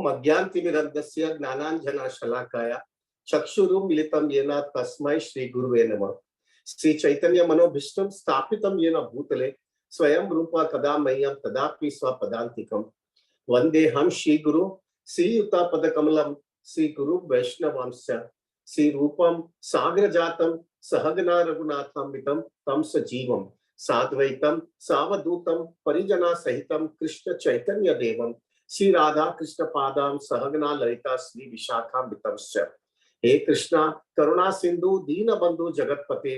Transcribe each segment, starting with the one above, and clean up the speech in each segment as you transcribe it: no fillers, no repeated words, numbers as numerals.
ओम अज्ञानतिमिरन्धस्य ज्ञानाञ्जनशलाकया चक्षुरुन्मीलितं येन तस्मै श्री गुरुवे नमः। श्री चैतन्य मनोभीष्टं स्थापितं येन भूतले स्वयं रूपा कदा मह्यं तदापि स्वपदान्तिकं वन्देऽहं श्रीगुरु श्रीयुतापदकमलं श्रीगुरु वैष्णवांश्च श्रीरूपं सागरजातं सहगना रघुनाथान्वितं तं सजीवं साद्वैतं सावधूतं परिजना सहितं कृष्ण चैतन्य देवं श्री राधा कृष्ण पादां सहगना ललिता श्री विशाखान्वितंश्च। हे कृष्णा करुणा सिंधु दीन बंधु जगतपते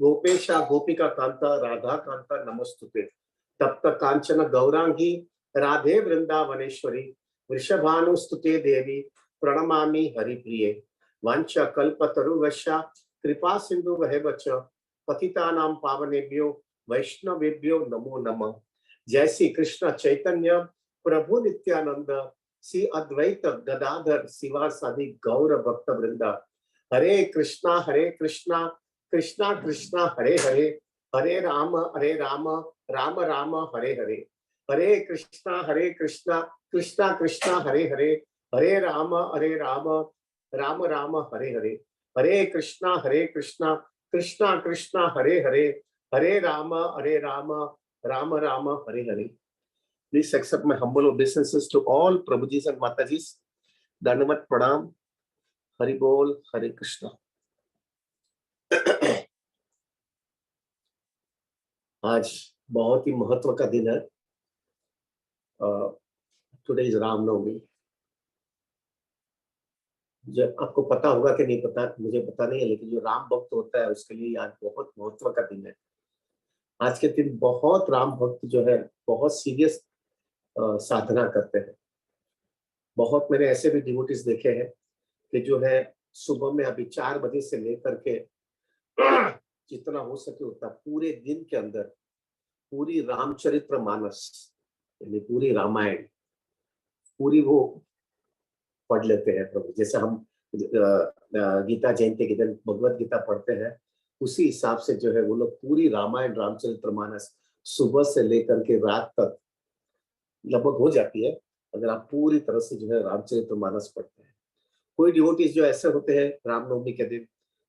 गोपेशा गोपिका कांता राधा कांता नमस्तुते। तप्त कांचन गौरांगी राधे वृंदावनेश्वरी वृषभानुस्तुते देवी प्रणमामि हरिप्रिये। वांछा कल्पतरुवश्या कृपा सिंधु वहेवच पतितानां पावनेभ्यो वैष्णवेभ्यो नमो नमः। जय श्री कृष्ण चैतन्य प्रभु नित्यानंद श्री अद्वैत गदाधर शिवासादि गौर भक्त वृंदा। हरे कृष्णा कृष्णा कृष्णा हरे हरे हरे राम राम राम हरे हरे। हरे कृष्णा कृष्णा कृष्णा हरे हरे हरे राम राम राम हरे हरे। हरे Krishna Krishna Krishna Hare Hare Hare Ram Ram Ram Hare Hare. Please accept my humble obeisances to all Prabhujis and Matajis. Dandavat Pranam. Hari Bol, Hare Krishna. आज बहुत ही महत्व का दिन है। Today is Ramnavami. जब आपको पता होगा कि नहीं पता, मुझे पता नहीं है, लेकिन जो राम भक्त होता है उसके लिए आज बहुत महत्व का दिन है। आज के दिन बहुत राम भक्त जो है बहुत सीरियस साधना करते हैं। बहुत मैंने ऐसे भी डिवोटीज देखे हैं कि जो है सुबह में अभी 4 बजे से लेकर के जितना हो सके उतना पूरे दिन के अंदर पूरी रामचरित्र मानस यानी पूरी रामायण पूरी वो पढ़ लेते हैं। प्रभु जैसे हम गीता जयंती के दिन भगवत गीता पढ़ते हैं, उसी हिसाब से जो है वो लोग पूरी रामायण रामचरित्र मानस सुबह से लेकर के रात तक लगभग हो जाती है अगर आप पूरी तरह से जो है रामचरित्र मानस पढ़ते हैं। कोई डिवोटीज जो ऐसे होते हैं रामनवमी के दिन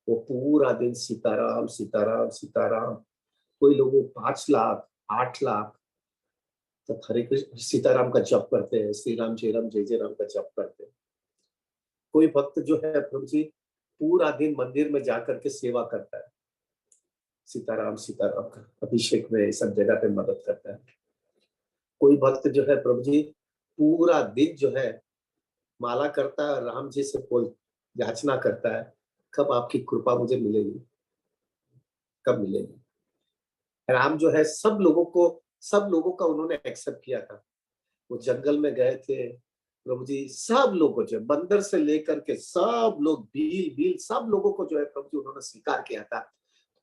वो पूरा दिन सीताराम सीताराम सीताराम, कोई लोग 5 लाख 8 लाख तक हरे कृष्ण सीताराम का जप करते हैं, श्री राम जय राम का जप करते हैं। कोई भक्त जो है प्रभु जी पूरा दिन मंदिर में जाकर के सेवा करता है, सीताराम सीताराम का अभिषेक में सब जगह पे मदद करता है। कोई भक्त जो है प्रभु जी पूरा दिन जो है माला करता है, राम जी से कोई याचना करता है कब आपकी कृपा मुझे मिलेगी, कब मिलेगी। राम जो है सब लोगों का उन्होंने एक्सेप्ट किया था। वो जंगल में गए थे प्रभु जी, सब लोगों जो बंदर से लेकर के सब लोग भील सब लोगों को जो है प्रभु जी उन्होंने स्वीकार किया था।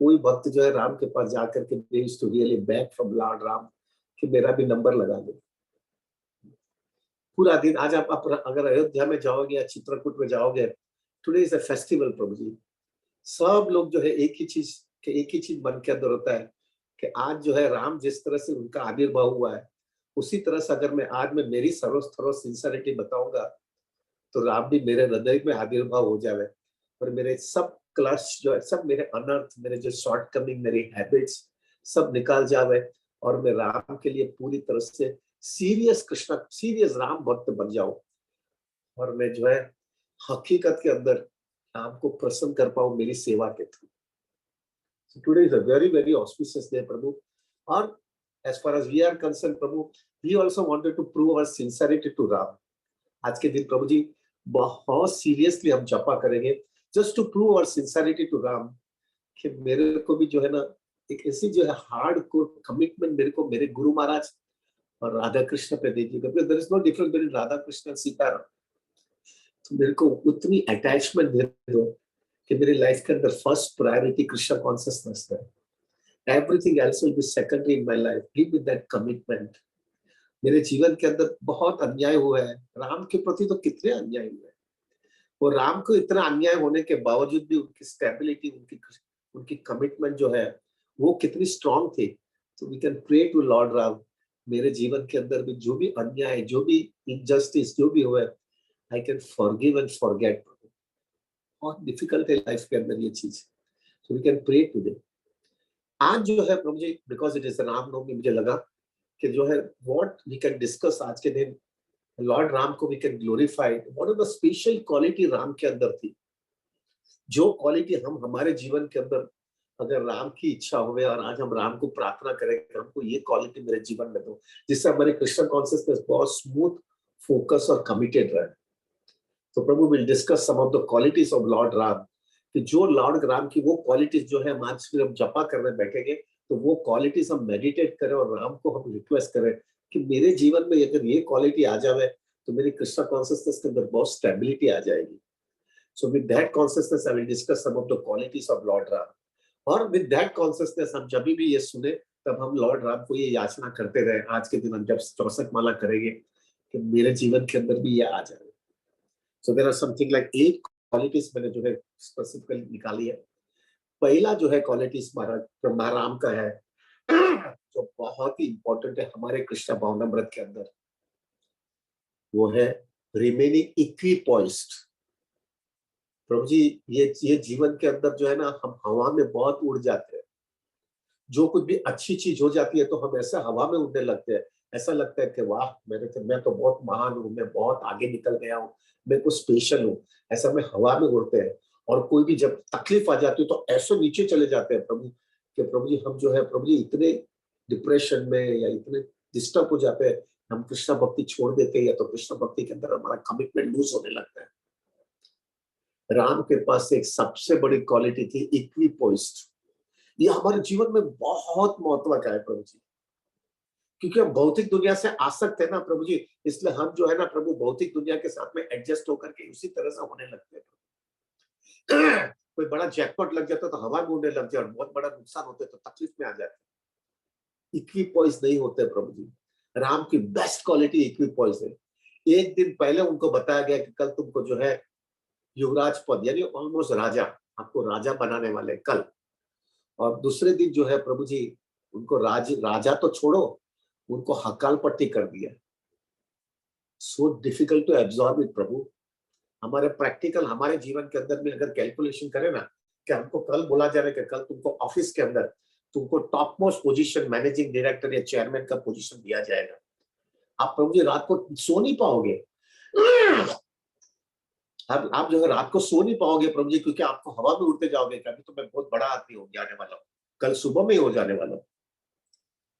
कोई भक्त जो है राम के पास जाकर के base to really back from Lord Ram कि मेरा भी नंबर लगा दो। पूरा दिन आज आप अगर अयोध्या में जाओगे या चित्रकूट में जाओगे, टुडे इज अ फेस्टिवल प्रभु जी। सब लोग जो है एक ही चीज मन के अंदर होता है कि आज जो है राम जिस तरह से उनका आविर्भाव हुआ है उसी तरह से अगर मैं आज में मेरी सर्व सिंसियरिटी बताऊंगा तो राम भी मेरे हृदय में आविर्भाव हो जाए और मेरे सब क्लश जो है सब मेरे अनर्थ मेरे जो शॉर्ट कमिंग मेरी हैबिट्स सब निकाल जावे और मैं राम के लिए पूरी तरह से सीरियस राम भक्त बन जाऊं और मैं जो है हकीकत के अंदर राम को प्रसन्न कर पाऊं मेरी सेवा के through. So today is a very, very auspicious day, Prabhu. Or as far as we are concerned, Prabhu, we also wanted to prove our sincerity to Ram. आज के दिन प्रभु जी बहुत सीरियसली हम जपा करेंगे just to prove our sincerity to Ram कि मेरे को भी जो है ना एक ऐसी जो है हार्ड कोर कमिटमेंट मेरे को मेरे गुरु महाराज और राधा कृष्ण पे दीजिएगा। There is no difference between Radha Krishna and Sitaram. तो मेरे को उतनी अटैचमेंट दे दो कि मेरी लाइफ के अंदर फर्स्ट प्रायोरिटी कृष्ण कॉन्शियसनेस है, everything else will be secondary in my life. Give me that commitment. मेरे जीवन के अंदर बहुत अन्याय हुआ है, राम के प्रति तो कितने अन्याय हुए हैं, और राम को इतना अन्याय होने के बावजूद भी उनकी स्टेबिलिटी उनकी कमिटमेंट जो है वो कितनी स्ट्रांग थी। तो we can pray to Lord Ram, मेरे जीवन के अंदर भी जो भी अन्याय जो भी इनजस्टिस जो भी हुआ है I can forgive and forget. बहुत डिफिकल्ट है लाइफ के अंदर ये चीज, so we can pray today. आज जो है प्रभु जी, बिकॉज इट इज रामनवमी, मुझे लगा कि जो है व्हाट वी कैन डिस्कस आज के दिन, लॉर्ड राम को we can glorify. What are the special quality Ram के अंदर थी, जो क्वालिटी हम हमारे जीवन के अंदर, अगर राम की इच्छा होवे और आज हम राम को प्रार्थना करें कि हमको ये क्वालिटी मेरे जीवन में दो, जिससे हमारे क्रिश्चियन कॉन्शियसनेस बहुत स्मूथ, फोकस और कमिटेड रहे। तो Prabhu will discuss some of the qualities of Lord Ram, कि जो लॉर्ड राम की वो क्वालिटीज जो है, हम आज फिर हम जपा करने बैठेंगे तो वो क्वालिटीज हम मेडिटेट करें और राम को हम रिक्वेस्ट करें कि मेरे जीवन में अगर ये क्वालिटी आ जाए तो मेरी क्रिश्चियन कॉन्शियसनेस के अंदर बहुत स्टेबिलिटी आ जाएगी। So with that consciousness, I will discuss some of the qualities of Lord Ram. और with that consciousness, हम जब भी ये सुने तब हम लॉर्ड राम को ये याचना करते रहे, आज के दिन हम जब 64 माला करेंगे कि मेरे जीवन के अंदर भी ये आ जाए। So there are something like 8 qualities मैंने जो है स्पेसिफिकली निकाली है। पहला जो है क्वालिटीज हमारा राम का है, जो बहुत ही इंपॉर्टेंट है हमारे कृष्ण भावनामृत के अंदर, वो है रिमेनिंग इक्विपॉइस्ड। प्रभु जी, ये जीवन के अंदर जो है ना, हम हवा में बहुत उड़ जाते हैं। जो कुछ भी अच्छी चीज हो जाती है तो हम ऐसा हवा में उड़ने लगते हैं, ऐसा लगता है कि वाह मैं तो बहुत महान हूँ, मैं बहुत आगे निकल गया हूँ, मैं कुछ स्पेशल हूँ, ऐसा में हवा में उड़ते हैं। और कोई भी जब तकलीफ आ जाती है तो ऐसे नीचे चले जाते हैं प्रभु, कि प्रभु जी हम जो है प्रभु जी इतने डिप्रेशन में या इतने डिस्टर्ब हो जाते हैं, हम कृष्ण भक्ति छोड़ देते हैं, या तो कृष्ण भक्ति के अंदर हमारा कमिटमेंट लूज होने लगता है। राम के पास एक सबसे बड़ी क्वालिटी थी इक्विपॉइस्ड। ये हमारे जीवन में बहुत महत्व का है प्रभु जी, क्योंकि हम भौतिक दुनिया से आसक्त है ना प्रभु जी, इसलिए हम जो है ना प्रभु भौतिक दुनिया के साथ में एडजस्ट होकर के उसी तरह से होने लगते हैं। कोई बड़ा जैकपॉट लग जाता तो हवा में उड़ने लग जाए, और बहुत बड़ा नुकसान होता है तो तकलीफ में आ जाते। इक्विपॉइस नहीं होते प्रभु जी। राम की बेस्ट क्वालिटी इक्विपॉइस है। एक दिन पहले उनको बताया गया कि कल तुमको जो है युवराज पद, यानी ऑलमोस्ट राजा, आपको राजा बनाने वाले कल। और दूसरे दिन जो है प्रभु जी उनको राजा तो छोड़ो, उनको हकाल पट्टी कर दिया। So difficult to absorb it Prabhu. हमारे प्रैक्टिकल हमारे जीवन के अंदर में अगर कैलकुलेशन करें ना, कि हमको कल बोला जा रहा है कि कल तुमको ऑफिस के अंदर तुमको top most position, managing director या चेयरमैन का पोजीशन दिया जाएगा, आप प्रभु जी रात को सो नहीं पाओगे। आप जो है रात को सो नहीं पाओगे प्रभु जी, क्योंकि आपको हवा में उड़ते जाओगे कि अभी तो मैं बहुत बड़ा आदमी हो जाने वाला हूँ, कल सुबह में ही हो जाने वाला हूँ।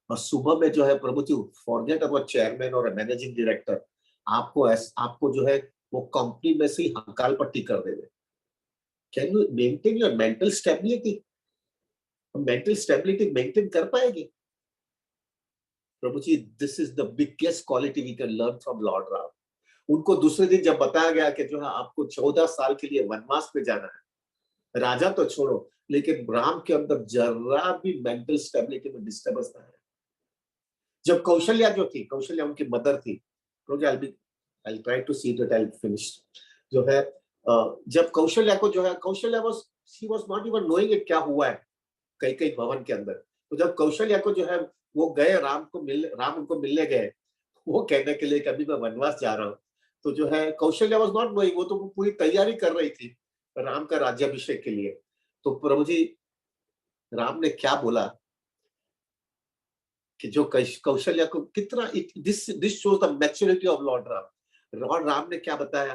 और सुबह में जो है प्रभु जी फॉरगेट अबाउट चेयरमैन और मैनेजिंग डायरेक्टर, आपको जो है वो कंपनी में से ही हकाल पट्टी कर देंगे। Can you maintain your mental stability? Mental stability maintain कर पाएगी प्रभु जी? This is the biggest quality we can learn from Lord Ram. उनको दूसरे दिन जब बताया गया कि जो है आपको 14 साल के लिए वनवास पे जाना है, राजा तो छोड़ो, लेकिन राम के अंदर जरा भी मेंटल स्टेबिलिटी में डिस्टर्बेंस ना है। जब कौशल्या जो थी, कौशल्या उनकी मदर थी, I'll try to see that I'll finish, जो है जब कौशल्या को जो है, Kaushalya she was not even knowing it क्या हुआ है कई भवन के अंदर। तो जब कौशल्या को जो है वो गए राम उनको मिलने गए, वो कहने के लिए कभी मैं वनवास जा रहा हूँ, तो जो है कौशल्या वाज नॉट नोइंग, वो तो पूरी तैयारी कर रही थी राम का राज्याभिषेक के लिए। तो प्रभु जी राम ने क्या बोला कि जो कौशल्या को कितना, this shows the maturity of Lord Ram. Lord Ram ने क्या बताया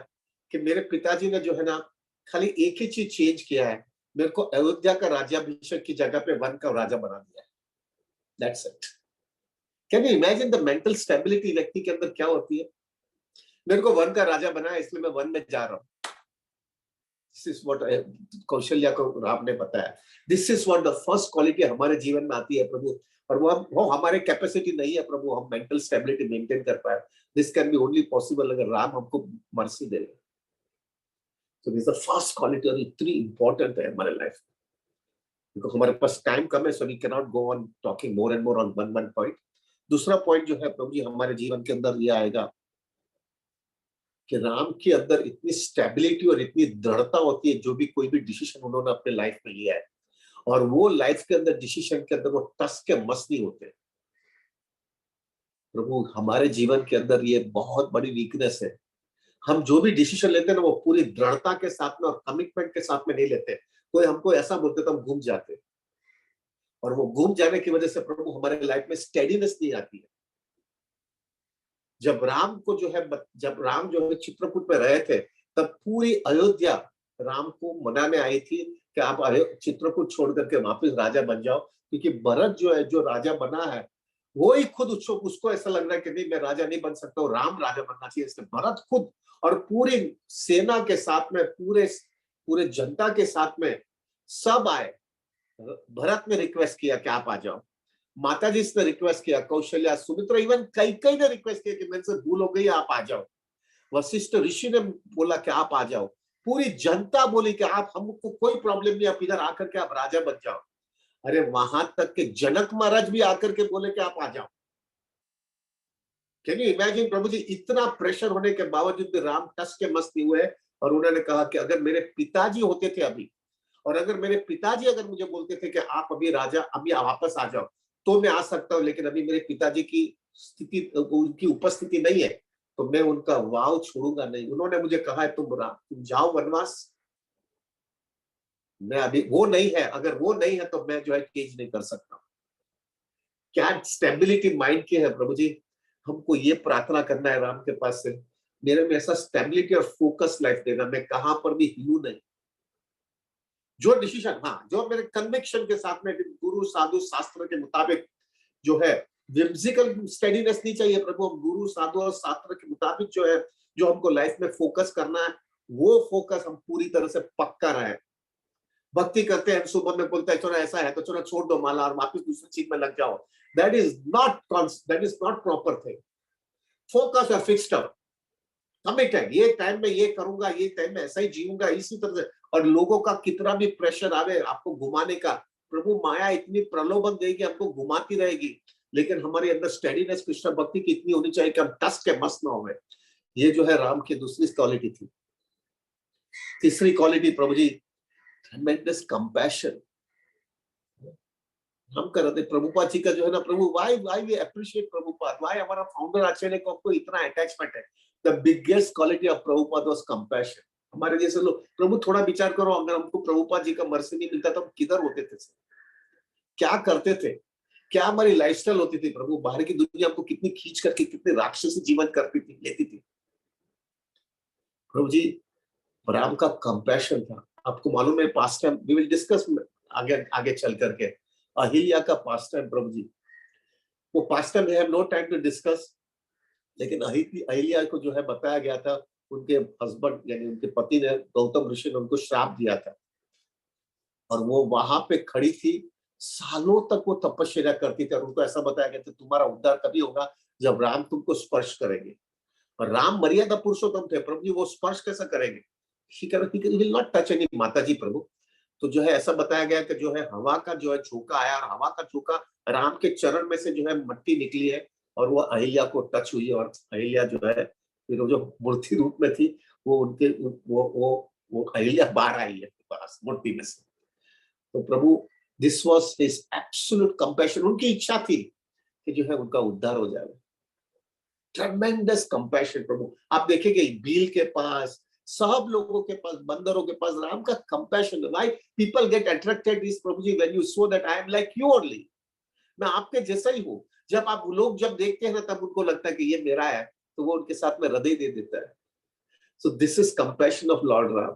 कि मेरे पिताजी ने जो है ना खाली एक ही चीज चेंज किया है, मेरे को अयोध्या का राज्याभिषेक की जगह पे वन का राजा बना दिया है। That's it. Can you imagine the mental stability व्यक्ति के अंदर क्या होती है? मेरे को वन का राजा बनाया इसलिए मैं वन में जा रहा हूँ। दिस इज व्हाट कौशल्या को राम ने बताया। This is what the first quality हमारे जीवन में आती है प्रभु, और वो हमारे कैपेसिटी नहीं है प्रभु, हम मेंटल स्टेबिलिटी मेंटेन कर पाए। This can be only possible अगर राम हमको mercy they. So this the first quality, और इतनी इंपॉर्टेंट है हमारे लाइफ में, बिकॉज हमारे पास टाइम कम है, so we can not go on talking more and more on one point. दूसरा पॉइंट जो है प्रभु जी हमारे जीवन के अंदर ये आएगा कि राम के अंदर इतनी स्टेबिलिटी और इतनी दृढ़ता होती है, जो भी कोई भी डिसीजन उन्होंने अपने लाइफ में लिया है, और वो लाइफ के अंदर डिसीजन के अंदर वो टस के मस नहीं होते। प्रभु हमारे जीवन के अंदर ये बहुत बड़ी वीकनेस है, हम जो भी डिसीजन लेते हैं ना, वो पूरी दृढ़ता के साथ में और कमिटमेंट के साथ में नहीं लेते। कोई हमको ऐसा बोलते तो हम घूम जाते, और वो घूम जाने की वजह से प्रभु हमारे लाइफ में स्टेडीनेस नहीं आती है। जब राम को जो है जब राम जो है चित्रकूट में रहे थे, तब पूरी अयोध्या राम को मनाने आई थी कि आप चित्रकूट छोड़ करके वापस राजा बन जाओ, क्योंकि भरत जो है, जो राजा बना है, वो ही खुद उसको ऐसा लग रहा है कि नहीं, मैं राजा नहीं बन सकता हूँ, राम राजा बनना चाहिए। इसलिए भरत खुद और पूरी सेना के साथ में, पूरे पूरे जनता के साथ में सब आए। भरत ने रिक्वेस्ट किया कि आप आ जाओ, माता जी ने रिक्वेस्ट किया, कौशल्या, सुमित्रा, इवन कई कई ने रिक्वेस्ट किया कि मेरे से भूल हो गई, आप आ जाओ। वशिष्ठ ऋषि ने बोला कि आप आ जाओ। पूरी जनता बोली कि आप, हमको कोई प्रॉब्लम नहीं, आप इधर आकर के आप राजा बन जाओ। अरे वहां तक के जनक महाराज भी आकर के बोले कि आप आ जाओ। कैन यू इमेजिन प्रभु जी, इतना प्रेशर होने के बावजूद भी राम टस के मस्त नहीं हुए, और उन्होंने कहा कि अगर मेरे पिताजी होते थे अभी, और अगर मेरे पिताजी अगर मुझे बोलते थे कि आप अभी राजा, अभी वापस आ जाओ, तो मैं आ सकता हूँ, लेकिन अभी मेरे पिताजी की स्थिति, उनकी उपस्थिति नहीं है, तो मैं उनका वाव छोड़ूंगा नहीं। उन्होंने मुझे कहा है तुम जाओ वनवास, मैं अभी, वो नहीं है, अगर वो नहीं है तो मैं जो है चेंज नहीं कर सकता। क्या स्टेबिलिटी माइंड की है प्रभु जी। हमको ये प्रार्थना करना है राम के पास से, मेरे में ऐसा स्टेबिलिटी और फोकस लाइफ देना, मैं कहां पर भी हिलू नहीं। जो डिसीजन, हाँ, जो मेरे कन्विक्शन के साथ में, गुरु साधु शास्त्र के मुताबिक जो है, विम्सिकल स्टेडीनेस नहीं चाहिए प्रभु। हम गुरु साधु और शास्त्र के मुताबिक जो है, जो हमको लाइफ में फोकस करना है, वो फोकस हम पूरी तरह से पक्का रहे। भक्ति करते हैं, सुबह में बोलते हैं चलो ऐसा है तो चलो छोड़ दो माला और वापस दूसरी चीज में लग जाओ। That is not proper thing. Focus और फिक्स्ड अप, कमिटेड, ये टाइम में ये करूंगा, ये टाइम में ऐसा ही जीऊंगा, इसी तरह से। और लोगों का कितना भी प्रेशर आवे आपको घुमाने का, प्रभु माया इतनी प्रलोभन देगी, हमको घुमाती रहेगी, लेकिन हमारे अंदर स्टेडीनेस, कृष्ण भक्ति की इतनी होनी चाहिए कि हम टस के मस्त ना हो। ये जो है राम की दूसरी क्वालिटी थी। तीसरी क्वालिटी प्रभु जी, ट्रेमेंडस कंपैशन। हम कर रहे थे प्रभुपाद जी का जो है ना, Prabhu why why we appreciate Prabhupada, why हमारा फाउंडर आचार्य को आपको इतना अटैचमेंट है। The biggest quality of Prabhupada was compassion. हमारे जैसे लोग, प्रभु थोड़ा विचार करो, अगर हमको प्रभुपाद जी का मर्सी नहीं मिलता तो हम किधर होते थे, क्या करते थे, क्या हमारी लाइफस्टाइल होती थी प्रभु। बाहर की दुनिया हमको कितनी खींच करके, कितने राक्षसी जीवन करती थी, लेती थी। प्रभु जी, राम का कंपैशन था। आपको मालूम है, past time we will discuss आगे आगे चल करके, अहिल्या का पास्ट टाइम प्रभु जी, वो past time we have no time to discuss. लेकिन अहिल्या को जो है बताया गया था, उनके हस्बैंड यानी उनके पति ने, गौतम ऋषि ने उनको श्राप दिया था, और वो वहां पे खड़ी थी, सालों तक वो तपस्या करती थी, और उनको ऐसा बताया गया था तुम्हारा उद्धार कभी होगा जब राम तुमको स्पर्श करेंगे। और राम मर्यादा पुरुषोत्तम थे प्रभु जी, वो स्पर्श कैसा करेंगे, he will not touch any, माता जी प्रभु। तो जो है ऐसा बताया गया कि जो है हवा का जो है झोंका आया, और हवा का झोंका राम के चरण में से जो है मट्टी निकली है, और वो अहिल्या को टच हुई, और अहिल्या जो है फिर वो जो मूर्ति रूप में थी, वो उनके वो अहिल्या बाहर आई है पास मूर्ति में से। तो प्रभु, this was his absolute compassion, उनकी इच्छा थी कि जो है उनका उद्धार हो जाए। ट्रेमेंडस कंपैशन प्रभु। आप देखेंगे भील के पास, सब लोगों के पास, बंदरों के पास राम का compassion. Why people get attracted is प्रभु जी, when you so that I am like you only, मैं आपके जैसा ही हूँ। जब आप लोग जब देखते हैं ना, तब उनको लगता है कि ये मेरा है, तो वो उनके साथ में हृदय दे देता है। So this is compassion of Lord Ram.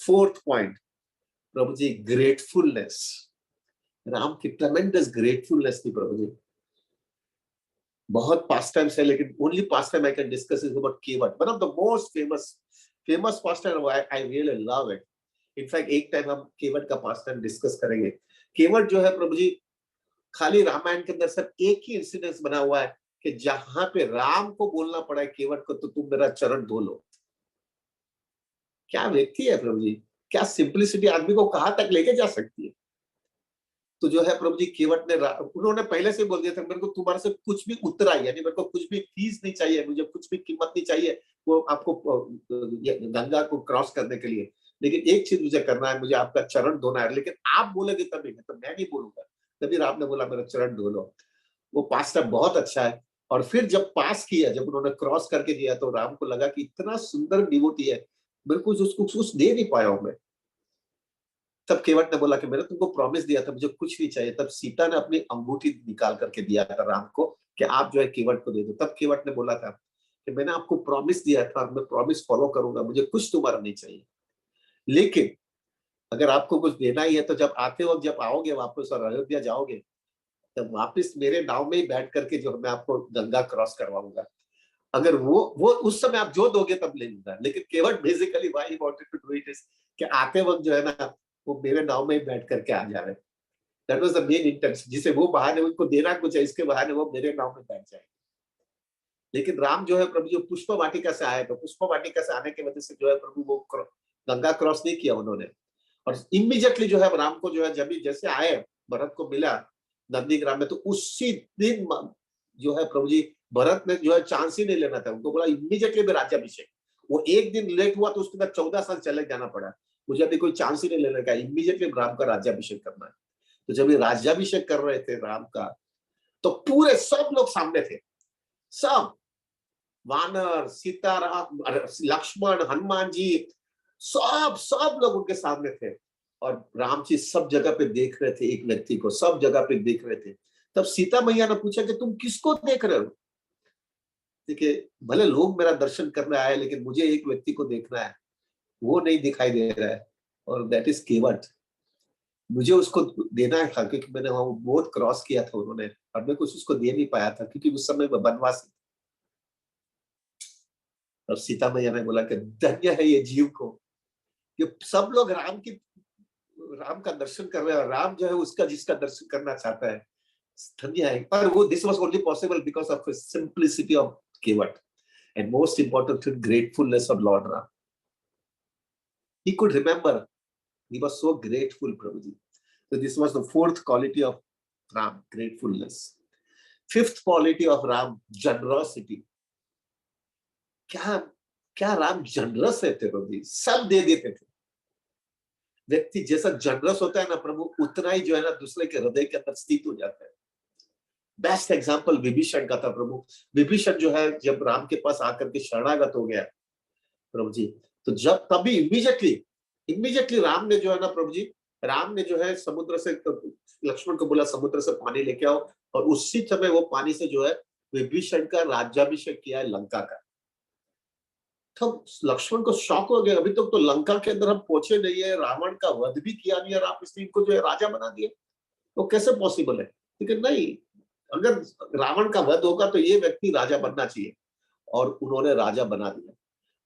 Fourth point प्रभु जी, ग्रेटफुलनेस। राम की ट्रेमेंडस ग्रेटफुलनेस थी प्रभु जी। बहुत पास्ट टाइम्स है, लेकिन only past time I can discuss is about Kevat, one of the most famous past time, I really love it. In fact एक time हम केवट का पास्ट टाइम डिस्कस करेंगे। केवट जो है प्रभु जी, खाली रामायण के अंदर सिर्फ एक ही इंसिडेंस बना हुआ है कि जहां पे राम को बोलना पड़ा है केवट को, तो तुम मेरा चरण धो लो। क्या व्यक्ति है प्रभु जी, क्या सिंपलिसिटी आदमी को कहां तक लेके जा सकती है। तो जो है प्रभु जी, केवट ने, उन्होंने पहले से बोल दिया था, मेरे को तुम्हारे से कुछ भी उतरा, यानी मेरे को कुछ भी फीस नहीं चाहिए, मुझे कुछ भी कीमत नहीं चाहिए वो आपको गंगा को क्रॉस करने के लिए, लेकिन एक चीज मुझे करना है, मुझे आपका चरण धोना है, लेकिन आप बोलेगे तभी, तो मैं नहीं बोलूंगा। तभी राम ने बोला मेरा चरण धो लो। वो पास्ता बहुत अच्छा है। और फिर जब पास किया, जब उन्होंने क्रॉस करके दिया, तो राम को लगा कि इतना सुंदर डिवोटी है, बिल्कुल उसको कुछ दे नहीं पाया हूं मैं। तब केवट ने बोला कि मैंने तुमको प्रॉमिस दिया था, मुझे कुछ नहीं चाहिए। तब सीता ने अपनी अंगूठी निकाल करके दिया था राम को कि आप जो है केवट को दे दो। तब केवट ने बोला था कि मैंने आपको प्रॉमिस दिया था और मैं प्रॉमिस फॉलो करूंगा, मुझे कुछ तुम्हारा नहीं चाहिए, लेकिन अगर आपको कुछ देना ही है तो जब आते वक्त, जब आओगे वापस और अयोध्या जाओगे, तब वापस मेरे नाव में ही बैठ करके जो मैं आपको गंगा क्रॉस करवाऊंगा। अगर वो उस समय आप जो दोगे तब ले लूंगा, लेकिन Kevat basically why wanted to do it is कि आते वक्त जो है ना, वो मेरे नाव में ही बैठ करके आ जाए। That was the main intention, जिसे वो बहाने उनको देना कुछ है, इसके बहाने वो मेरे नाव में बैठ जाए। लेकिन राम जो है प्रभु जो पुष्प वाटिका से आए, तो पुष्प वाटिका से आने की वजह से जो है प्रभु वो गंगा क्रॉस नहीं किया उन्होंने। और इमीडिएटली जो है राम को जो है जब भी जैसे आए, भरत को मिला नंदीग्राम में, तो उसी दिन जो है प्रभु जी भरत ने जो है चांस ही नहीं लेना था, उनको बोला इमीडिएटली भी राज्याभिषेक। वो एक दिन लेट हुआ तो उसके बाद 14 साल चले जाना पड़ा, मुझे अभी कोई चांस ही नहीं लेने का, इमीडिएटली राम का राज्याभिषेक करना है। तो जब ये राज्याभिषेक कर रहे थे राम का, तो पूरे सब लोग सामने थे, सब वानर, सीताराम, लक्ष्मण, हनुमान जी, सब सब लोग उनके सामने थे। और राम जी सब जगह पे देख रहे थे, एक व्यक्ति को सब जगह पे देख रहे थे। तब सीता मैया ने पूछा कि तुम किसको देख रहे हो? देखिए, भले लोग मेरा दर्शन करने आए, लेकिन मुझे एक व्यक्ति को देखना है, वो नहीं दिखाई दे रहा है, और दैट इज केवट। मुझे उसको देना था क्योंकि मैंने वहां बहुत क्रॉस किया था उन्होंने, और मैं कुछ उसको दे नहीं पाया था क्योंकि उस समय मैं वनवासी। और सीता मैया ने बोला कि धन्य है ये जीव को, कि सब लोग राम का दर्शन कर रहे हैं, और राम जो है उसका जिसका दर्शन करना चाहता है, धन्य है। पर वो this was only possible because of simplicity of Kevat, and most important thing gratefulness of Lord Ram. He could remember, he was so grateful, Prabhuji. So this was the fourth quality of Ram, gratefulness. Fifth quality of Ram, generosity. क्या क्या Ram generous रहते प्रभु जी, सब दे देते थे। व्यक्ति जैसा generous होता है ना प्रभु, उतना ही जो है ना दूसरे के हृदय के अंदर स्थित हो जाता है। बेस्ट एग्जाम्पल विभीषण का था प्रभु। विभीषण जो है जब राम के पास आकर के शरणागत हो गया प्रभु जी, तो जब तभी इमीडिएटली इमीडिएटली राम ने जो है ना प्रभु जी, राम ने जो है समुद्र से लक्ष्मण को बोला समुद्र से पानी लेके आओ, और उसी समय वो पानी से जो है विभीषण का राज्याभिषेक किया है लंका का। तब लक्ष्मण को शौक हो गया, अभी तक तो लंका के अंदर हम पहुंचे नहीं है, रावण का वध भी किया नहीं, और आप इस इनको जो है राजा बना दिए, तो कैसे पॉसिबल है? लेकिन नहीं, अगर रावण का वध होगा तो ये व्यक्ति राजा बनना चाहिए, और उन्होंने राजा बना दिया।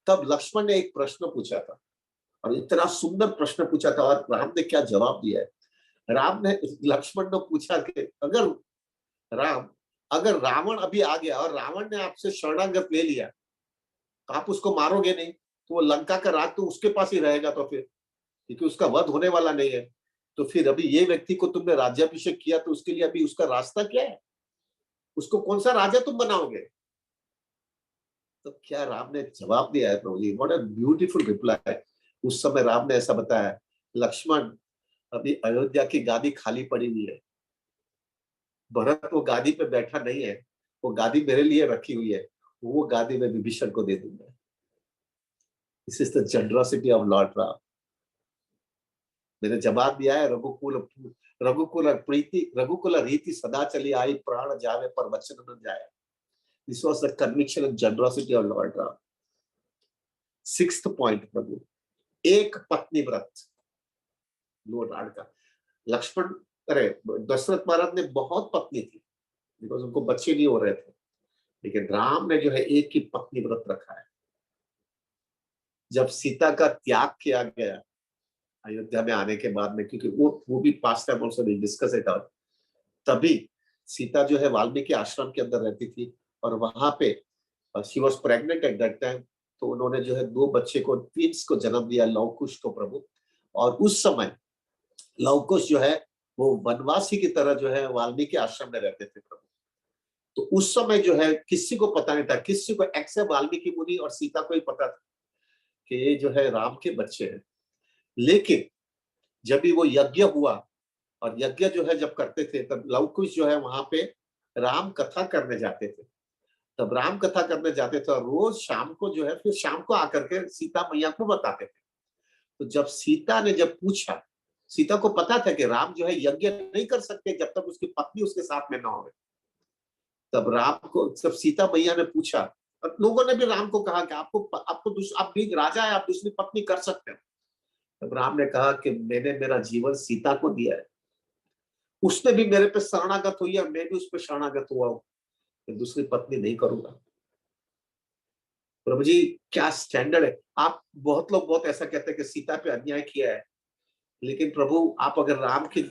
तब लक्ष्मण ने एक प्रश्न पूछा था, और इतना सुंदर प्रश्न पूछा था, और राम ने क्या जवाब दिया है। लक्ष्मण ने पूछा कि राम अगर रावण अभी आ गया और रावण ने आपसे शरणागत ले लिया, तो आप उसको मारोगे नहीं, तो वो लंका का राज तो उसके पास ही रहेगा, तो फिर क्योंकि उसका वध होने वाला नहीं है, तो फिर अभी ये व्यक्ति को तुमने राज्याभिषेक किया, तो उसके लिए अभी उसका रास्ता क्या है? उसको कौन सा राजा तुम बनाओगे? तो क्या राम ने जवाब दिया है प्रभु जी, व्हाट अ ब्यूटीफुल रिप्लाई। उस समय राम ने ऐसा बताया, लक्ष्मण अभी अयोध्या की गादी खाली पड़ी हुई है, भरत वो गादी पे बैठा नहीं है, वो गादी मेरे लिए रखी हुई है, वो गादी मैं विभीषण को दे दूंगा। This is the generosity of Lord Ram. मैंने जवाब दिया है, रघुकुल प्रीति रघुकुल रीति सदा चली आई, प्राण जावे पर वचन न जाए। This was the conviction and generosity of Lord Ram. Sixth point Prabhu, एक पत्नी व्रत लॉर्ड राम का। लक्ष्मण, अरे दशरथ महाराज ने बहुत पत्नी थी, बिकॉज उनको बच्चे नहीं हो रहे थे, लेकिन राम ने जो है एक ही पत्नी व्रत रखा है। जब सीता का त्याग किया गया अयोध्या में आने के बाद में, क्योंकि वो भी past time also discuss it out, तभी सीता जो है वाल्मीकि आश्रम के अंदर रहती थी, और वहां पे she was pregnant at that time, तो उन्होंने जो है दो बच्चे को, ट्विंस को जन्म दिया, लवकुश को प्रभु। और उस समय लवकुश जो है वो वनवासी की तरह जो है वाल्मीकि आश्रम में रहते थे प्रभु। तो उस समय जो है किसी को पता नहीं था, किसी को एक्सेप्ट वाल्मीकि मुनि और सीता को ही पता था कि ये जो है राम के बच्चे हैं। लेकिन जब भी वो यज्ञ हुआ, और यज्ञ जो है जब करते थे, तब लवकुश जो है वहां पे राम कथा करने जाते थे, तब राम कथा करने जाते थे और रोज शाम को जो है फिर शाम को आकर के सीता मैया को बताते थे। तो जब सीता ने जब पूछा, सीता को पता था कि राम जो है यज्ञ नहीं कर सकते जब तक उसकी पत्नी उसके साथ में ना हो। तब राम को जब सीता मैया ने पूछा, और लोगों ने भी राम को कहा कि आप भी राजा है, आप दूसरी पत्नी कर सकते हैं। तब राम ने कहा कि मैंने मेरा जीवन सीता को दिया है, उसने भी मेरे पे शरणागत हुई है, मैं भी उस पर शरणागत हुआ हूं, मैं दूसरी पत्नी नहीं करूंगा। प्रभु जी, क्या स्टैंडर्ड है। आप बहुत लोग बहुत ऐसा कहते हैं कि सीता पे अन्याय किया है, लेकिन प्रभु आप अगर राम की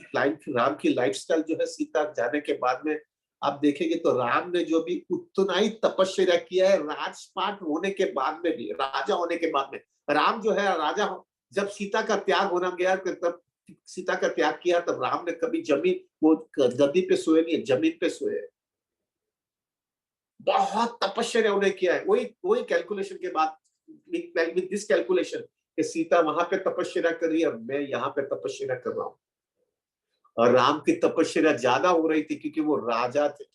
लाइफस्टाइल जो है सीता जाने के बाद में आप देखेंगे तो राम ने जो भी उतना ही तपस्या किया है राजपाट होने के बाद में भी, राजा होने के बाद में। राम जो है राजा जब सीता का त्याग होना गया तब सीता का त्याग किया, तब राम ने कभी जमीन वो गद्दी पे सोए नहीं है, जमीन पे सोए। बहुत तपस्या उन्हें किया है। वही वही कैलकुलेशन के बाद विद दिस कैलकुलेशन कि सीता वहां पे तपस्या कर रही है, मैं यहाँ पे तपस्या कर रहा हूँ। और राम की तपस्या ज्यादा हो रही थी क्योंकि वो राजा थे।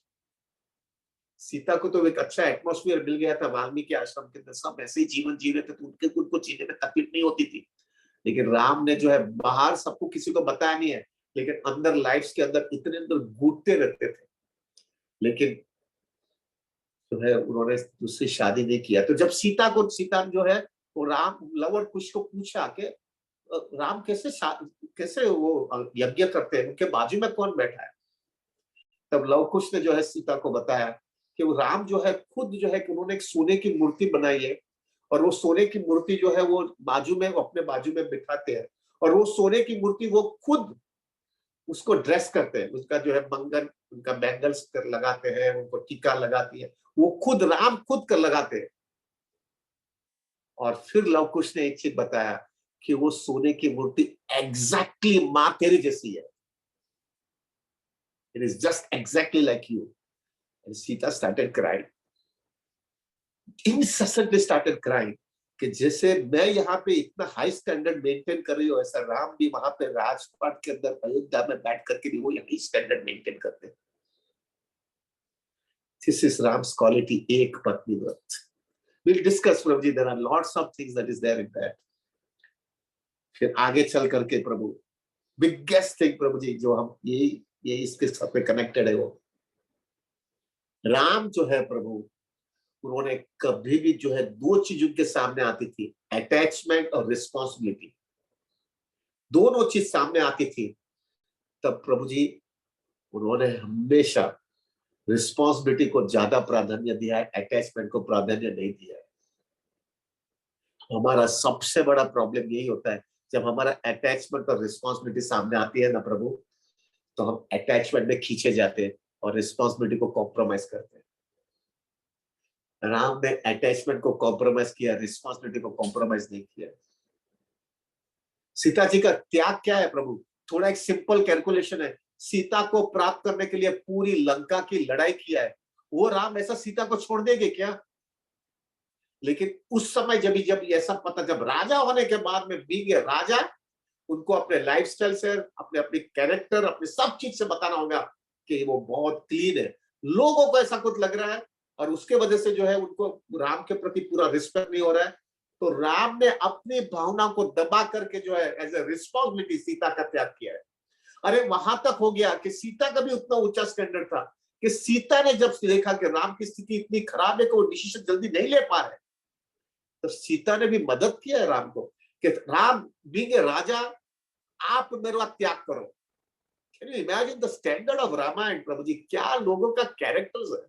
सीता को तो एक अच्छा एटमॉस्फेयर मिल गया था वाल्मीकि आश्रम के अंदर, सब ऐसे ही जीवन जी रहे थे तो उनको जीने में तकलीफ नहीं होती थी। लेकिन राम ने जो है बाहर सबको किसी को बताया नहीं है, लेकिन अंदर लाइफ के अंदर इतने अंदर घुटते रहते थे। लेकिन जो है उन्होंने उससे शादी नहीं किया। तो जब सीता जो है वो राम लव और कुश को पूछा कि राम कैसे वो यज्ञ करते हैं, उनके बाजू में कौन बैठा है। तब लव कुश ने जो है सीता को बताया कि वो राम जो है खुद जो है कि उन्होंने एक सोने की मूर्ति बनाई है, और वो सोने की मूर्ति जो है वो अपने बाजू में बिठाते हैं, और वो सोने की मूर्ति वो खुद उसको ड्रेस करते हैं, उसका जो है मंगन उनका बैंगल्स कर लगाते हैं, उनको टीका लगाती है, वो खुद राम खुद कर लगाते हैं। और फिर लव कुश ने एक चीज बताया कि वो सोने की मूर्ति एग्जैक्टली मां तेरी जैसी है, it is just exactly like you. And Sita started crying, incessantly started crying कि जैसे मैं यहाँ पे इतना हाई स्टैंडर्ड मेंटेन कर रही हूँ, ऐसा राम भी वहां पे राजपाट के अंदर अयोध्या में बैठ करके भी वो यही स्टैंडर्ड मेंटेन करते हैं। दिस इज राम्स क्वालिटी, एक पत्नी व्रत। We'll discuss, Prabhu ji, there are lots of things that is there in that। फिर आगे चल करके प्रभु बिगेस्ट थिंग प्रभु जी जो हम ये इसके साथ में कनेक्टेड है, वो राम जो है प्रभु, उन्होंने कभी भी जो है दो चीज उनके सामने आती थी, अटैचमेंट और रिस्पॉन्सिबिलिटी। दोनों चीज सामने आती थी, तब प्रभु जी उन्होंने हमेशा रिस्पॉन्सिबिलिटी को ज्यादा प्राधान्य दिया है, अटैचमेंट को प्राधान्य नहीं दिया है। हमारा सबसे बड़ा प्रॉब्लम यही होता है, जब हमारा अटैचमेंट और रिस्पॉन्सिबिलिटी सामने आती है ना प्रभु, तो हम अटैचमेंट में खींचे जाते हैं और रिस्पॉन्सिबिलिटी को कॉम्प्रोमाइज करते हैं। राम ने अटैचमेंट को कॉम्प्रोमाइज किया, रिस्पॉन्सिबिलिटी को कॉम्प्रोमाइज नहीं किया। सीता जी का त्याग क्या है प्रभु? थोड़ा एक सिंपल कैलकुलेशन है, सीता को प्राप्त करने के लिए पूरी लंका की लड़ाई किया है। वो राम ऐसा सीता को छोड़ देंगे क्या? लेकिन उस समय जब ऐसा पता, जब राजा होने के बाद में बींग राजा, उनको अपने लाइफस्टाइल से, अपने अपने कैरेक्टर, अपने सब चीज से बताना होगा कि वो बहुत क्लीन है। लोगों को ऐसा कुछ लग रहा है और उसके वजह से जो है उनको राम के प्रति पूरा रिस्पेक्ट नहीं हो रहा है, तो राम ने अपनी भावना को दबा करके जो है एज ए रिस्पॉन्सिबिलिटी सीता का त्याग किया है। अरे वहां तक हो गया कि सीता का भी उतना ऊंचा स्टैंडर्ड था कि सीता ने जब देखा कि राम की स्थिति इतनी खराब है कि वो डिसीजन जल्दी नहीं ले पा रहे, तो सीता ने भी मदद किया है राम को कि राम बीइंग ए राजा, आप मेरा त्याग करो। Can you imagine the standard of Ramayana Prabhu ji? क्या लोगों का कैरेक्टर्स है।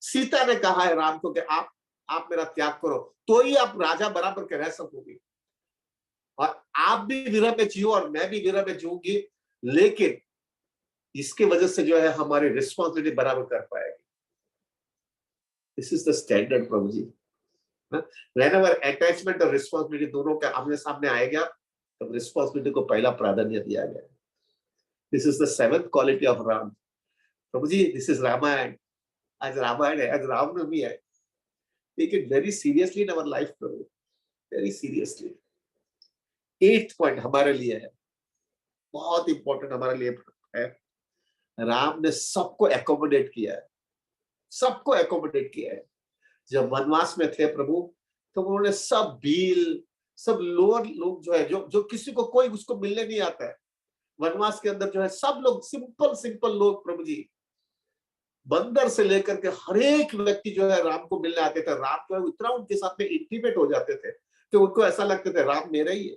सीता ने कहा है राम को कि आप मेरा त्याग करो, तो ही आप राजा बराबर के रह सकोगे, और आप भी विरह में जियो और मैं भी विरह में जीऊंगी, लेकिन इसके वजह से जो है हमारी रिस्पॉन्सिबिलिटी बराबर कर पाएगी। दिस इज द स्टैंडर्ड प्रभु जी। व्हेनेवर अटैचमेंट और रिस्पॉन्सिबिलिटी दोनों का आमने सामने आएगा, तब रिस्पॉन्सिबिलिटी को पहला प्राधान्य दिया गया। This is the seventh quality of Ram प्रभु जी। This is Ramayan. आज रामायण है, आज रामनवमी है, take it very seriously in our life प्रभु, वेरी सीरियसली। एट्थ पॉइंट हमारे लिए है, बहुत इंपॉर्टेंट हमारे लिए है, राम ने सबको एकोमोडेट किया है। सबको एकोमोडेट किया है। जब वनवास में थे प्रभु, तो उन्होंने सब भील, सब लोअर लोग जो है, जो जो किसी को कोई उसको मिलने नहीं आता है, वनवास के अंदर जो है सब लोग सिंपल सिंपल लोग प्रभु जी, बंदर से लेकर के हर एक व्यक्ति जो है राम को मिलने आते थे। राम जो है इतना उनके साथ में इंटीमेट हो जाते थे कि उनको ऐसा लगता था राम मेरा ही है।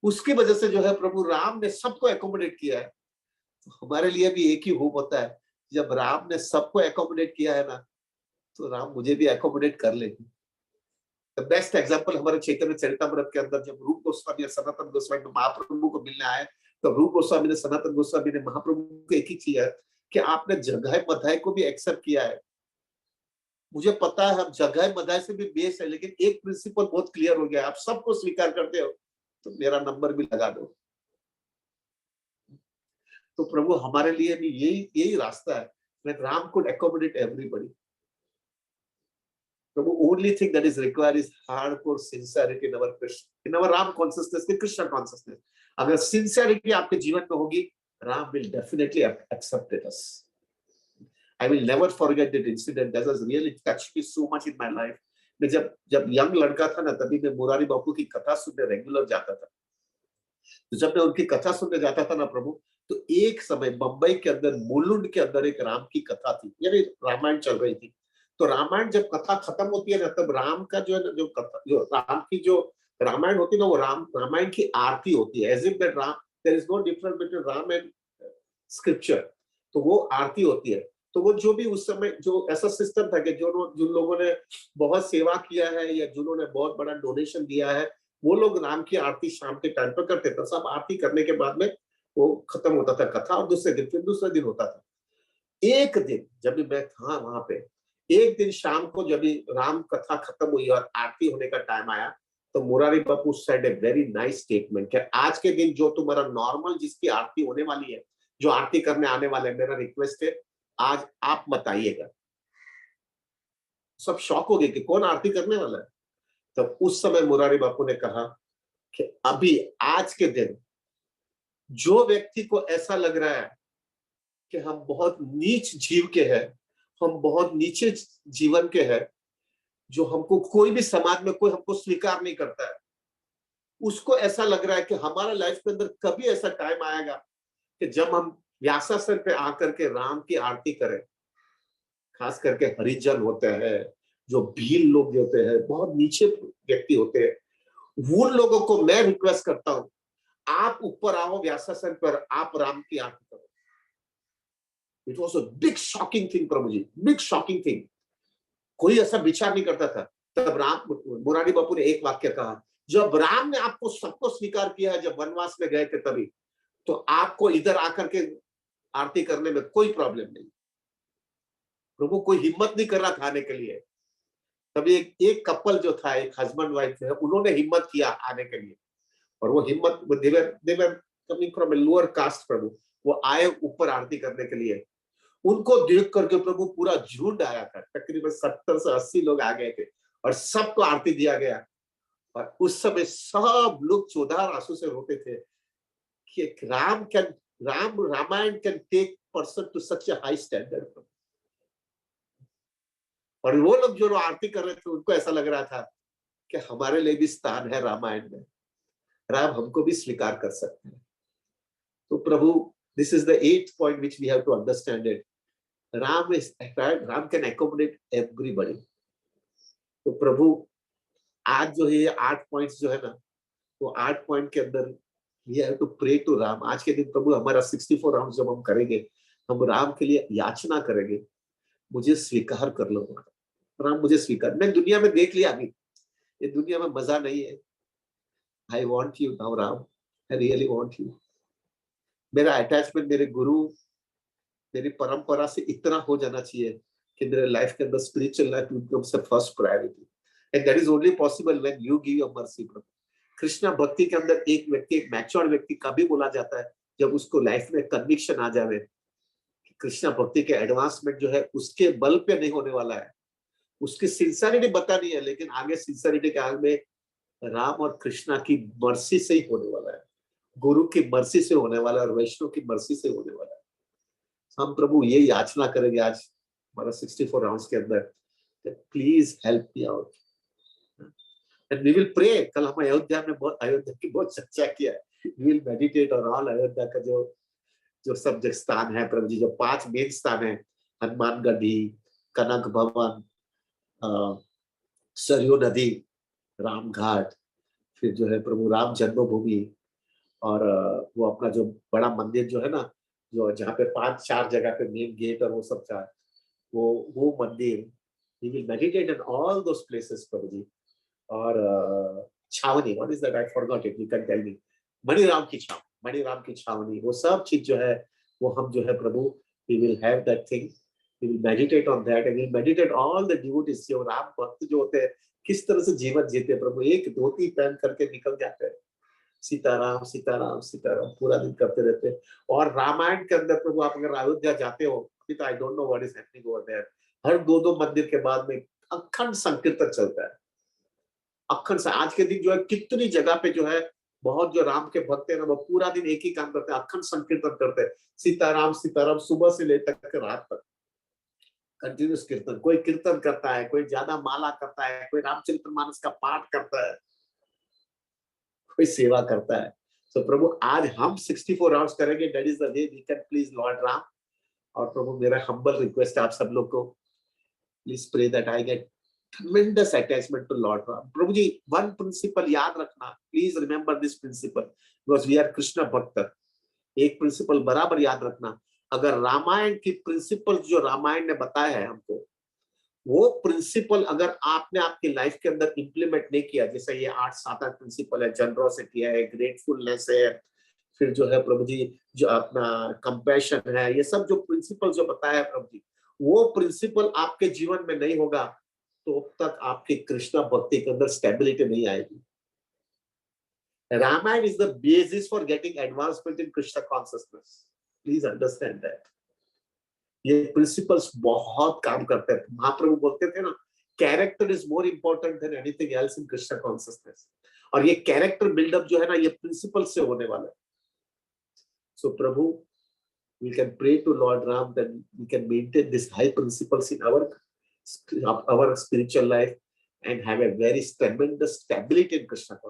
उसकी वजह से जो है प्रभु राम ने सबको एकोमोडेट किया है। तो हमारे लिए भी एक ही होप होता है, जब राम ने सबको एकोमोडेट किया है ना, तो राम मुझे भी एकोमोडेट कर लेगी। द बेस्ट एग्जांपल हमारे चैतन्य चरितमृत के अंदर, जब रूप गोस्वामी और सनातन गोस्वामी महाप्रभु को मिलने आए, तो रूप गोस्वामी ने, सनातन गोस्वामी ने महाप्रभु को एक ही चीज है कि आपने जगह मधाई को भी एक्सेप्ट किया है। मुझे पता है हम जगह मधाई से भी बेस है, लेकिन एक प्रिंसिपल बहुत क्लियर हो गया, आप सबको स्वीकार करते हो तो मेरा नंबर भी लगा दो। तो प्रभु हमारे लिए भी यही यही रास्ता है, that Ram could accommodate everybody. Prabhu, only thing that is required is hardcore sincerity in our Krishna, in our Ram consciousness, in Krishna consciousness. अगर sincerity आपके जीवन में होगी, Ram will definitely accept us. I will never forget that incident. That has really touched me so much in my life. मैं जब young लड़का था ना, तभी मैं मुरारी बापू की कथा सुनने रेगुलर जाता था। तो जब मैं उनकी कथा सुनने जाता था ना प्रभु, तो एक समय बंबई के अंदर मुलुंड के अंदर एक राम की कथा थी, यानी रामायण चल रही थी। तो रामायण जब कथा खत्म होती है ना, तब राम का जो है ना, जो कथा, जो राम की जो रामायण होती है ना, वो रामायण की आरती होती है, as if that Ram, there is no difference between Ram and scripture. तो वो आरती होती है। तो वो जो भी उस समय जो ऐसा सिस्टम था कि जिन लोगों ने बहुत सेवा किया है या जिन्होंने बहुत बड़ा डोनेशन दिया है, वो लोग राम की आरती शाम के टाइम पर करते थे। सब आरती करने के बाद में वो खत्म होता था कथा, और फिर दूसरे दिन होता था। एक दिन जब भी मैं था वहां पे, एक दिन शाम को जब भी राम कथा खत्म हुई और आरती होने का टाइम आया, तो Murari Bapu said a very nice statement कि आज के दिन जो तुम्हारा नॉर्मल जिसकी आरती होने वाली है, जो आरती करने आने वाले हैं, मेरा रिक्वेस्ट है आज आप मत आइएगा। सब शॉक हो गए कि कौन आरती करने वाला है। तब उस समय मुरारी बापू ने कहा कि अभी आज के दिन जो व्यक्ति को ऐसा लग रहा है कि हम बहुत नीच जीव के हैं, हम बहुत नीचे जीवन के हैं, जो हमको कोई भी समाज में कोई हमको स्वीकार नहीं करता है, उसको ऐसा लग रहा है कि हमारा लाइफ के अंदर कभी ऐसा टाइम आएगा कि जब हम व्यासासन पे आकर के राम की आरती करें। खास करके हरिजन होते हैं, जो भील लोग होते हैं, बहुत नीचे व्यक्ति होते हैं, उन लोगों को मैं रिक्वेस्ट करता हूं, आप ऊपर आओ व्यासासन पर, आप राम की आरती करो। It was a big shocking thing प्रभु जी, बिग शॉकिंग थिंग। कोई ऐसा विचार नहीं करता था। तब राम मुरारी बापू ने एक वाक्य कहा, जब राम ने आपको सबको स्वीकार किया है, जब वनवास में गए थे तभी, तो आपको इधर आकर के आरती करने में कोई प्रॉब्लम नहीं। प्रभु कोई हिम्मत नहीं कर रहा था आने के लिए। तभी एक कपल जो था, एक हस्बैंड वाइफ है, उन्होंने हिम्मत किया आने के लिए, और वो हिम्मत, they were coming from a lower caste प्रभु, वो आए ऊपर आरती करने के लिए। उनको देख करके प्रभु पूरा झुंड आया था, तकरीबन 70 से 80 लोग आ गए थे, और सबको आरती दिया गया। और उस समय सब लोग चौधार आंसू से रोते थे कि Ramayan can take person to such a high standard. और वो लोग जो आरती कर रहे थे, उनको ऐसा लग रहा था कि हमारे लिए भी स्थान है रामायण में, राम हमको भी स्वीकार कर सकते हैं। तो प्रभु, this is the 8th point which we have to understand it. Ram can accommodate everybody. तो प्रभु आज जो है ये 8 पॉइंट्स जो है ना, वो 8 पॉइंट के अंदर we have to pray to Ram. आज के दिन प्रभु हमारा 64 राउंड जब हम करेंगे, हम राम के लिए याचना करेंगे, मुझे स्वीकार कर लो राम, मुझे स्वीकार। मैं दुनिया में देख लिया अभी, ये दुनिया में मजा नहीं है। I want you now Ram, I really want you. मेरा अटैचमेंट मेरे गुरु, मेरी परंपरा से इतना हो जाना चाहिए कि मेरे लाइफ के अंदर spiritual life becomes the first priority, and that is only possible when you give your mercy प्रभु। कृष्णा भक्ति के अंदर एक व्यक्ति, एक मैच्योर व्यक्ति कभी बोला जाता है जब उसको लाइफ में कन्विक्शन आ जावे कि कृष्णा भक्ति के एडवांसमेंट जो है उसके बल पे नहीं होने वाला है, उसकी सिंसियरिटी बता नहीं है, लेकिन आगे सिंसियरिटी के आगे में राम और कृष्णा की मर्सी से ही होने वाला है, गुरु की मर्सी से होने वाला है, और वैष्णव की मर्सी से होने वाला है। हम प्रभु ये याचना करेंगे आज हमारा 64 राउंड्स के अंदर, please help me out and we will pray. कल हम अयोध्या की बहुत चर्चा किया है। We will meditate on all Ayodhya का जो जो सब जो स्थान है प्रभु जी, जो 5 मेन स्थान है, हनुमान गढ़ी, कनक भवन, सरयू नदी, राम घाट, फिर जो है प्रभु राम जन्मभूमि, और वो अपना जो बड़ा मंदिर जो है ना, जो जहाँ पे 5-4 जगह पे मेन गेट और वो सब था, वो मंदिर, we will meditate in all those places प्रभु जी। और छावनी, what is that? I forgot it. You can tell me. Maniram की छावनी, मणिराम की छावनी, वो सब चीज जो है वो हम जो है प्रभु, we will have that thing, we will meditate on that and we will meditate all the devotees, जो राम भक्त जो होते हैं किस तरह से जीवन जीते हैं प्रभु, एक धोती पहन करके निकल जाते हैं, सीताराम सीताराम सीताराम पूरा दिन करते रहते हैं। और रामायण के अंदर प्रभु आप अगर अयोध्या जाते हो, अभी तो I don't know what is happening over there, हर 2-2 मंदिर के बाद में अखंड संकीर्तन चलता है, अखंड। आज के दिन जो है कितनी जगह पे जो है बहुत जो राम के भक्त है ना, वो पूरा दिन एक ही काम करते हैं, अखंड संकीर्तन करते हैं, सीताराम सीताराम सुबह से लेकर के रात तक कंटिन्यूस कीर्तन। कोई कीर्तन करता है, कोई ज्यादा माला करता है, कोई रामचरितमानस का पाठ करता है, कोई सेवा करता है। तो प्रभु आज हम 64 आवर्स करेंगे, that is the day we can please Lord Ram. और प्रभु मेरा हम्बल रिक्वेस्ट है आप सब लोग को, please pray that I get tremendous attachment to Lord Ram। प्रभु जी one principle याद रखना, please remember this principle, because we are Krishna भक्त। एक प्रिंसिपल बराबर याद रखना, अगर रामायण की प्रिंसिपल जो रामायण ने बताया है हमको, वो प्रिंसिपल अगर आपने आपकी लाइफ के अंदर इंप्लीमेंट नहीं किया, जैसे ये 8-7 प्रिंसिपल है, जनरोसिटी है, ग्रेटफुलनेस है, फिर जो है प्रभु जी जो अपना कंपैशन है, ये सब जो प्रिंसिपल जो बताया है प्रभु जी, वो प्रिंसिपल आपके जीवन में नहीं होगा तो अब तक आपकी कृष्णा भक्ति के अंदर स्टेबिलिटी नहीं आएगी। Ramayan is the basis for getting advancement in Krishna consciousness, please understand that. ये प्रिंसिपल्स बहुत काम करते हैं। महाप्रभु बोलते थे ना, character is more important than anything else in Krishna consciousness. और ये कैरेक्टर बिल्डअप जो है ना, ये प्रिंसिपल से होने वाला है। सो प्रभु, we can pray to Lord Ram that we can maintain these high principles in our spiritual life and have a very tremendous stability in Krishna consciousness.